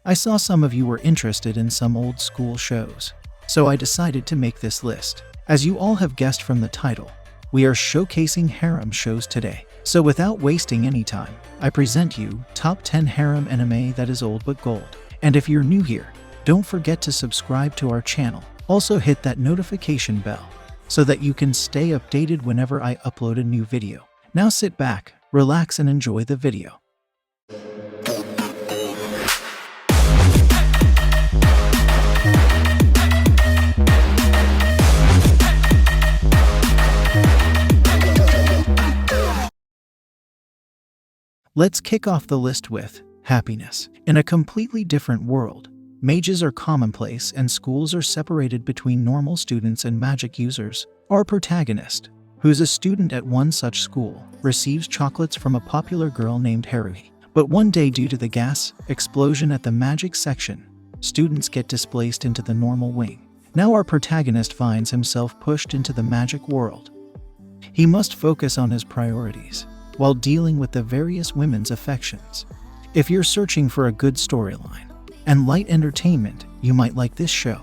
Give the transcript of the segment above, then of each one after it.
I saw some of you were interested in some old school shows, so I decided to make this list. As you all have guessed from the title, we are showcasing harem shows today. So without wasting any time, I present you top 10 harem anime that is old but gold. And if you're new here, don't forget to subscribe to our channel. Also hit that notification bell so that you can stay updated whenever I upload a new video. Now sit back, relax and enjoy the video. Let's kick off the list with happiness. In a completely different world, mages are commonplace and schools are separated between normal students and magic users. Our protagonist, who's a student at one such school, receives chocolates from a popular girl named Haruhi. But one day, due to the gas explosion at the magic section, students get displaced into the normal wing. Now our protagonist finds himself pushed into the magic world. He must focus on his priorities while dealing with the various women's affections. If you're searching for a good storyline and light entertainment, you might like this show.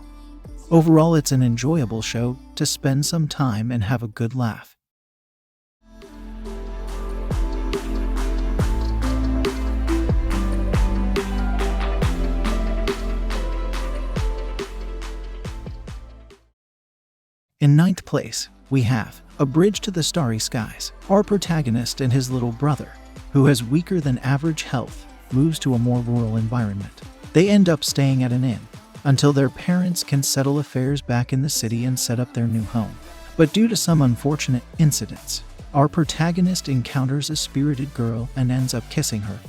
Overall, it's an enjoyable show to spend some time and have a good laugh. In ninth place, we have A Bridge to the Starry Skies. Our protagonist and his little brother, who has weaker than average health, moves to a more rural environment. They end up staying at an inn until their parents can settle affairs back in the city and set up their new home. But due to some unfortunate incidents, our protagonist encounters a spirited girl and ends up kissing her.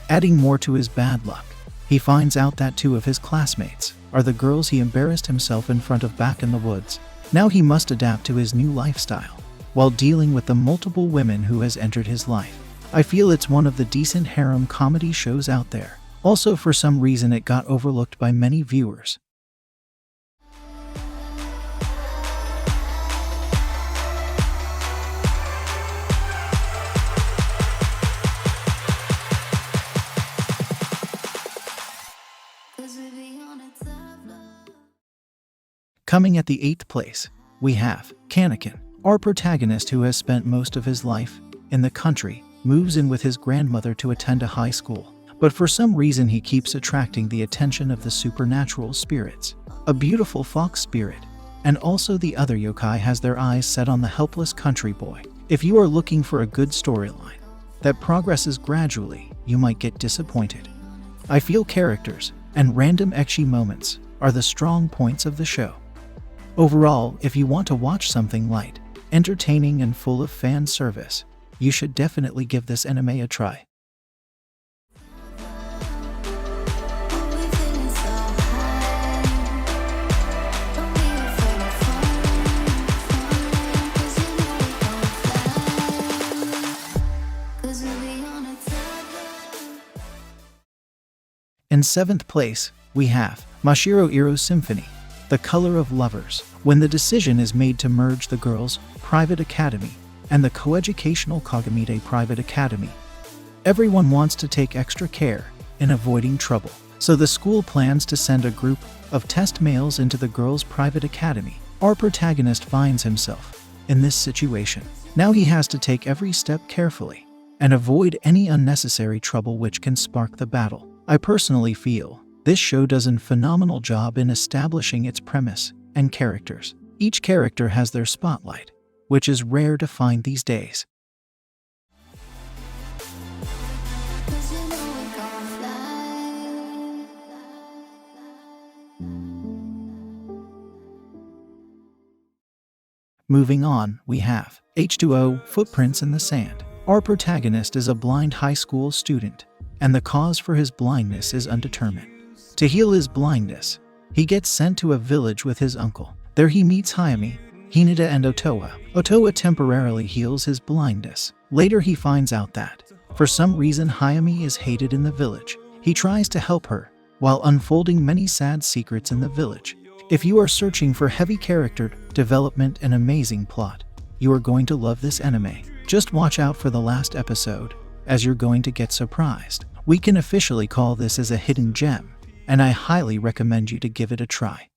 Adding more to his bad luck, he finds out that two of his classmates are the girls he embarrassed himself in front of back in the woods. Now he must adapt to his new lifestyle while dealing with the multiple women who has entered his life. I feel it's one of the decent harem comedy shows out there. Also, for some reason, it got overlooked by many viewers. Coming at the 8th place, we have KANOKON. Our protagonist, who has spent most of his life in the country, moves in with his grandmother to attend a high school. But for some reason, he keeps attracting the attention of the supernatural spirits. A beautiful fox spirit, and also the other yokai, has their eyes set on the helpless country boy. If you are looking for a good storyline that progresses gradually, you might get disappointed. I feel characters and random ecchi moments are the strong points of the show. Overall, if you want to watch something light, entertaining and full of fan service, you should definitely give this anime a try. In 7th place, we have MASHIROIRO Symphony, The Color of Lovers. When the decision is made to merge the girls' private academy and the coeducational Kagomite private academy, everyone wants to take extra care in avoiding trouble. So the school plans to send a group of test males into the girls' private academy. Our protagonist finds himself in this situation. Now he has to take every step carefully and avoid any unnecessary trouble which can spark the battle. I personally feel this show does a phenomenal job in establishing its premise and characters. Each character has their spotlight, which is rare to find these days. Moving on, we have H2O, Footprints in the Sand. Our protagonist is a blind high school student, and the cause for his blindness is undetermined. To heal his blindness, he gets sent to a village with his uncle. There he meets Hayami, Hinata and Otoa. Otoa temporarily heals his blindness. Later he finds out that, for some reason, Hayami is hated in the village. He tries to help her, while unfolding many sad secrets in the village. If you are searching for heavy character development and amazing plot, you are going to love this anime. Just watch out for the last episode, as you're going to get surprised. We can officially call this as a hidden gem, and I highly recommend you to give it a try.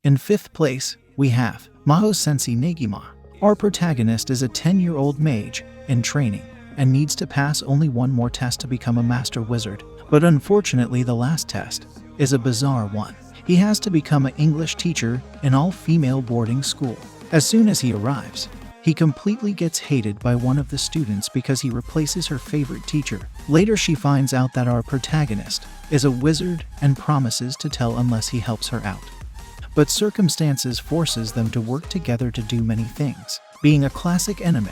In fifth place, we have MAHOU Sensei Negima. Our protagonist is a 10-year-old mage in training and needs to pass only one more test to become a master wizard, but unfortunately the last test is a bizarre one. He has to become an English teacher in all-female boarding school. As soon as he arrives, he completely gets hated by one of the students because he replaces her favorite teacher. Later she finds out that our protagonist is a wizard and promises to tell unless he helps her out. But circumstances forces them to work together to do many things. Being a classic anime,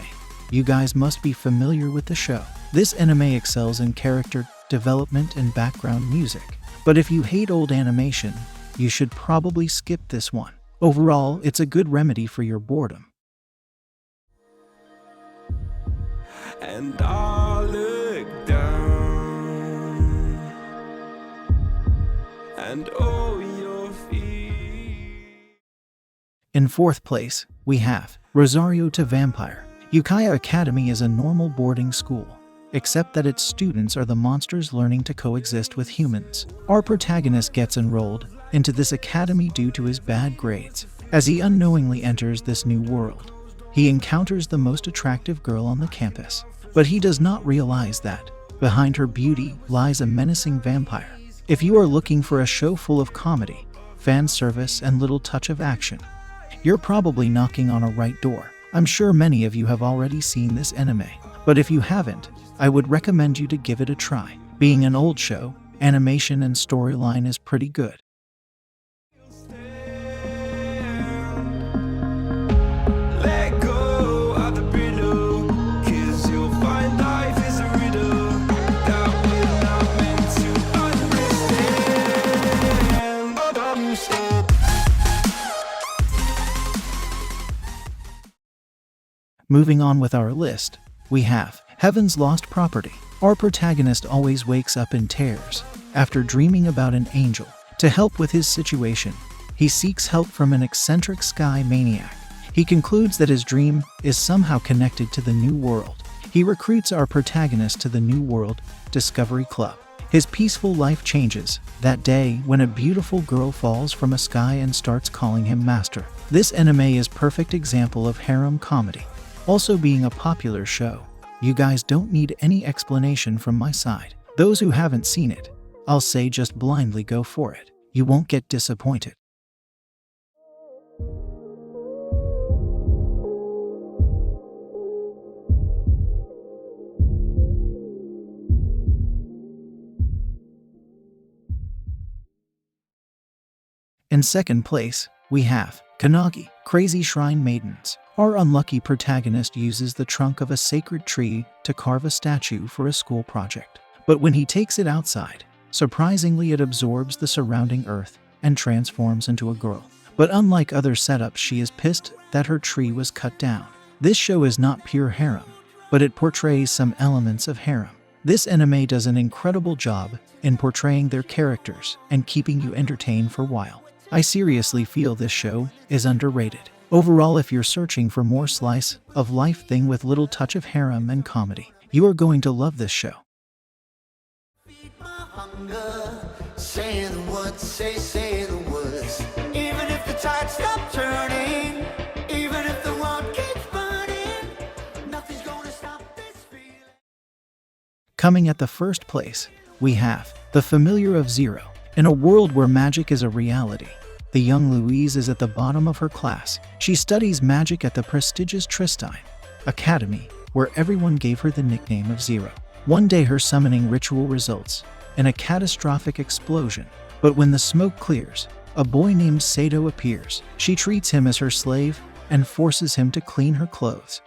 you guys must be familiar with the show. This anime excels in character development and background music. But if you hate old animation, you should probably skip this one. Overall, it's a good remedy for your boredom. And I look down, and oh, your feet. In fourth place, we have Rosario to Vampire. Ukiah Academy is a normal boarding school, except that its students are the monsters learning to coexist with humans. Our protagonist gets enrolled into this academy due to his bad grades. As he unknowingly enters this new world, he encounters the most attractive girl on the campus, but he does not realize that behind her beauty lies a menacing vampire. If you are looking for a show full of comedy, fan service, and little touch of action, you're probably knocking on a right door. I'm sure many of you have already seen this anime, but if you haven't, I would recommend you to give it a try. Being an old show, animation and storyline is pretty good. Moving on with our list, we have Heaven's Lost Property. Our protagonist always wakes up in tears after dreaming about an angel. To help with his situation, he seeks help from an eccentric sky maniac. He concludes that his dream is somehow connected to the New World. He recruits our protagonist to the New World Discovery Club. His peaceful life changes that day when a beautiful girl falls from a sky and starts calling him master. This anime is a perfect example of harem comedy. Also being a popular show, you guys don't need any explanation from my side. Those who haven't seen it, I'll say just blindly go for it. You won't get disappointed. In second place, we have KANNAGI, Crazy Shrine Maidens. Our unlucky protagonist uses the trunk of a sacred tree to carve a statue for a school project. But when he takes it outside, surprisingly it absorbs the surrounding earth and transforms into a girl. But unlike other setups, she is pissed that her tree was cut down. This show is not pure harem, but it portrays some elements of harem. This anime does an incredible job in portraying their characters and keeping you entertained for a while. I seriously feel this show is underrated. Overall, if you're searching for more slice of life thing with little touch of harem and comedy, you are going to love this show. Feed my hunger, say the words, say the words. Even if the tide stops turning, even if the world keeps burning, nothing's gonna stop this feeling. Coming at the first place, we have The Familiar of Zero. In a world where magic is a reality, the young Louise is at the bottom of her class. She studies magic at the prestigious Tristine Academy, where everyone gave her the nickname of Zero. One day her summoning ritual results in a catastrophic explosion, but when the smoke clears, a boy named Sato appears. She treats him as her slave and forces him to clean her clothes.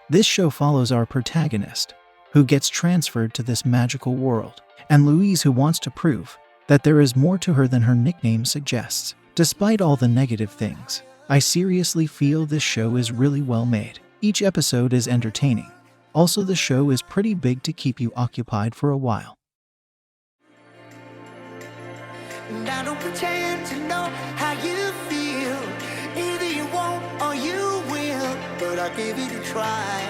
This show follows our protagonist, who gets transferred to this magical world, and Louise, who wants to prove that there is more to her than her nickname suggests. Despite all the negative things, I seriously feel this show is really well made. Each episode is entertaining. Also, the show is pretty big to keep you occupied for a while. And I don't pretend to know how I gave it a try.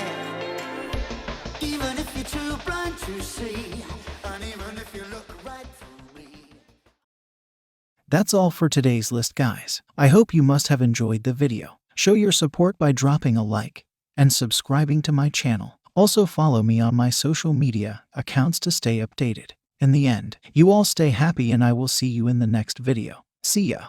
Even if you're too blind to see, and even if you look right through me. That's all for today's list, guys. I hope you must have enjoyed the video. Show your support by dropping a like and subscribing to my channel. Also follow me on my social media accounts to stay updated. In the end, you all stay happy and I will see you in the next video. See ya.